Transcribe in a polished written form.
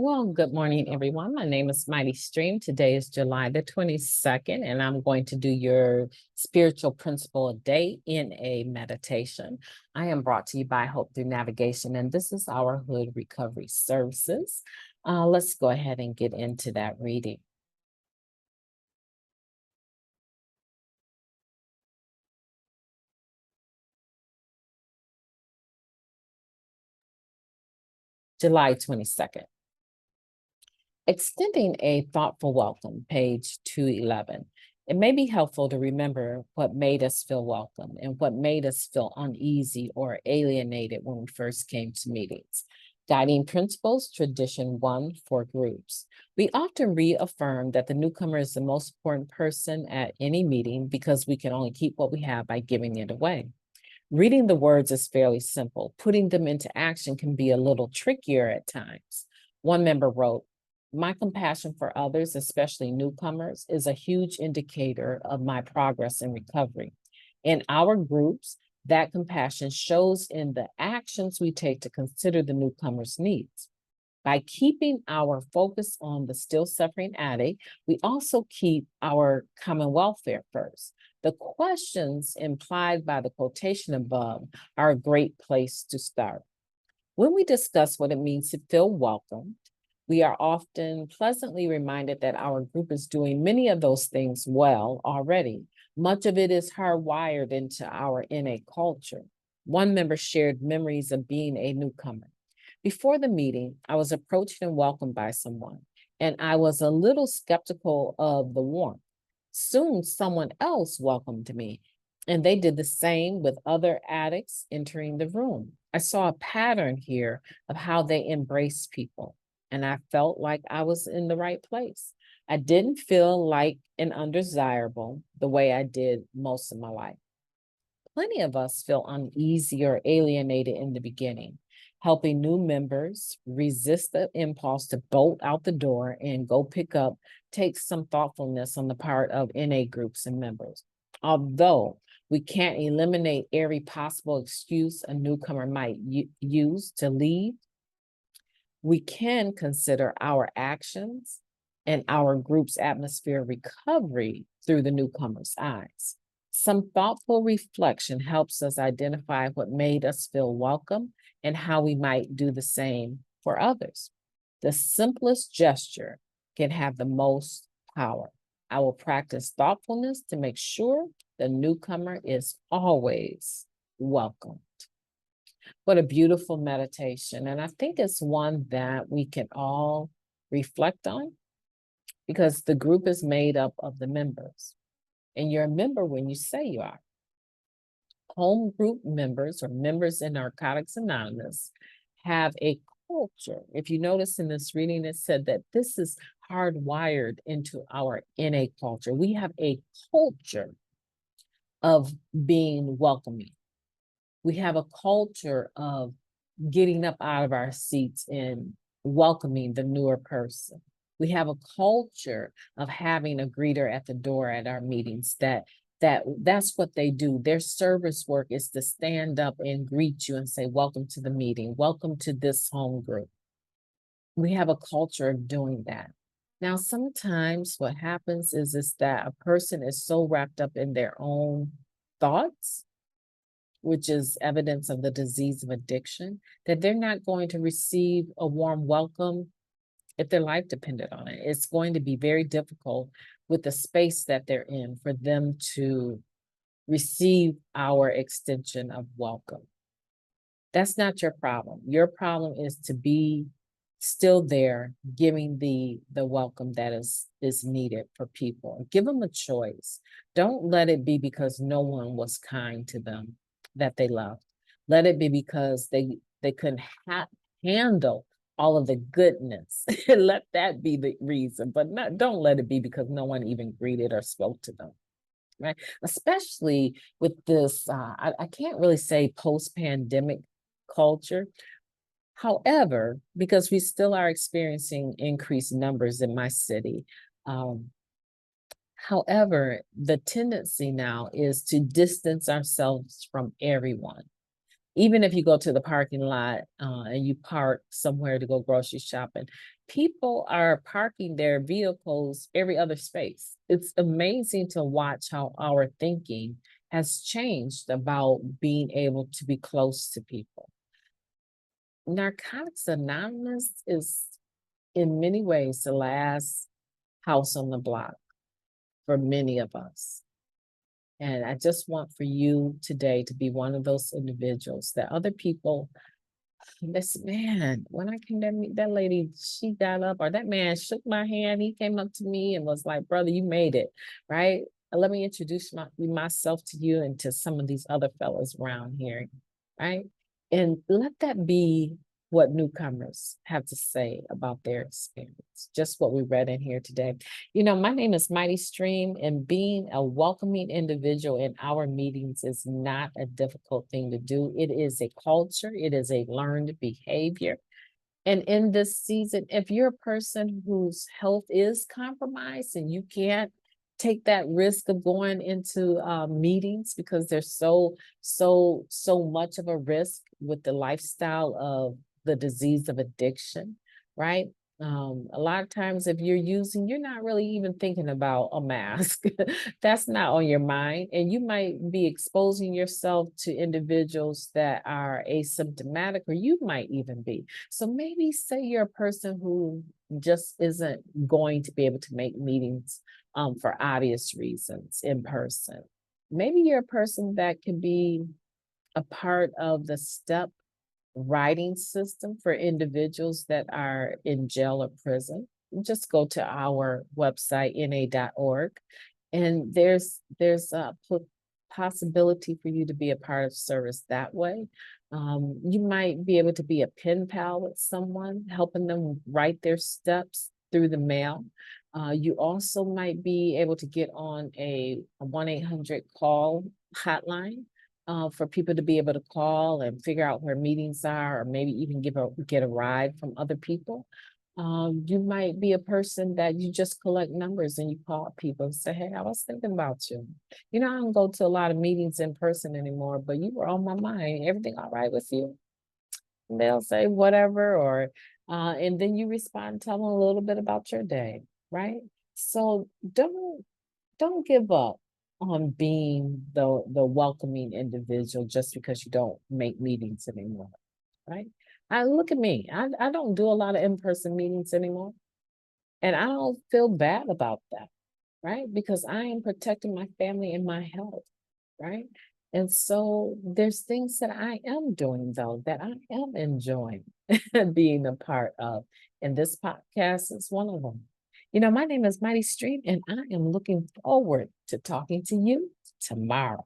Well, good morning, everyone. My name is MightyStream. Today is July the 22nd, and I'm going to do your spiritual principle a day in a meditation. I am brought to you by Hope Through Navigation, and this is our Hood Recovery Services. Let's go ahead and get into that reading. July 22nd. Extending a thoughtful welcome, page 211. It may be helpful to remember what made us feel welcome and what made us feel uneasy or alienated when we first came to meetings. Guiding principles, tradition 1 for groups. We often reaffirm that the newcomer is the most important person at any meeting because we can only keep what we have by giving it away. Reading the words is fairly simple. Putting them into action can be a little trickier at times. One member wrote, "My compassion for others, especially newcomers, is a huge indicator of my progress in recovery. In our groups, that compassion shows in the actions we take to consider the newcomers' needs. By keeping our focus on the still suffering addict, we also keep our common welfare first. The questions implied by the quotation above are a great place to start. When we discuss what it means to feel welcomed, we are often pleasantly reminded that our group is doing many of those things well already. Much of it is hardwired into our innate culture. One member shared memories of being a newcomer. Before the meeting, I was approached and welcomed by someone, and I was a little skeptical of the warmth. Soon, someone else welcomed me, and they did the same with other addicts entering the room. I saw a pattern here of how they embrace people, and I felt like I was in the right place. I didn't feel like an undesirable the way I did most of my life. Plenty of us feel uneasy or alienated in the beginning. Helping new members resist the impulse to bolt out the door and go pick up takes some thoughtfulness on the part of NA groups and members. Although we can't eliminate every possible excuse a newcomer might use to leave, we can consider our actions and our group's atmosphere of recovery through the newcomer's eyes. Some thoughtful reflection helps us identify what made us feel welcome and how we might do the same for others. The simplest gesture can have the most power. I will practice thoughtfulness to make sure the newcomer is always welcomed. What a beautiful meditation. And I think it's one that we can all reflect on because the group is made up of the members. And you're a member when you say you are. Home group members or members in Narcotics Anonymous have a culture. If you notice in this reading, it said that this is hardwired into our innate culture. We have a culture of being welcoming. We have a culture of getting up out of our seats and welcoming the newer person. We have a culture of having a greeter at the door at our meetings that's what they do. Their service work is to stand up and greet you and say, welcome to the meeting, welcome to this home group. We have a culture of doing that. Now, sometimes what happens is that a person is so wrapped up in their own thoughts, which is evidence of the disease of addiction, that they're not going to receive a warm welcome if their life depended on it. It's going to be very difficult with the space that they're in for them to receive our extension of welcome. That's not your problem. Your problem is to be still there, giving the welcome that is needed for people. Give them a choice. Don't let it be because no one was kind to them that they loved. Let it be because they couldn't handle all of the goodness. Let that be the reason, but don't let it be because no one even greeted or spoke to them, right? Especially with this, I can't really say post-pandemic culture. However, because we still are experiencing increased numbers in my city, however, the tendency now is to distance ourselves from everyone. Even if you go to the parking lot and you park somewhere to go grocery shopping, people are parking their vehicles every other space. It's amazing to watch how our thinking has changed about being able to be close to people. Narcotics Anonymous is in many ways the last house on the block for many of us. And I just want for you today to be one of those individuals that other people, this man, when I came to meet that lady, she got up, or that man shook my hand. He came up to me and was like, brother, you made it, right? Let me introduce myself to you and to some of these other fellows around here, right? And let that be what newcomers have to say about their experience, just what we read in here today. You know, my name is Mighty Stream, and being a welcoming individual in our meetings is not a difficult thing to do. It is a culture, it is a learned behavior. And in this season, if you're a person whose health is compromised and you can't take that risk of going into meetings because there's so much of a risk with the lifestyle of the disease of addiction, right? A lot of times if you're using, you're not really even thinking about a mask. That's not on your mind. And you might be exposing yourself to individuals that are asymptomatic, or you might even be. So maybe say you're a person who just isn't going to be able to make meetings for obvious reasons in person. Maybe you're a person that can be a part of the step writing system for individuals that are in jail or prison. Just go to our website, na.org, and there's a possibility for you to be a part of service that way. You might be able to be a pen pal with someone, helping them write their steps through the mail. You also might be able to get on a 1-800 call hotline for people to be able to call and figure out where meetings are, or maybe even get a ride from other people. You might be a person that you just collect numbers and you call people and say, hey, I was thinking about you. You know, I don't go to a lot of meetings in person anymore, but you were on my mind. Everything all right with you? And they'll say whatever, or and then you respond, tell them a little bit about your day, right? So don't give up on being the welcoming individual just because you don't make meetings anymore, right? I look at me. I don't do a lot of in-person meetings anymore. And I don't feel bad about that, right? Because I am protecting my family and my health, right? And so there's things that I am doing though that I am enjoying being a part of. And this podcast is one of them. You know, my name is Mighty Stream, and I am looking forward to talking to you tomorrow.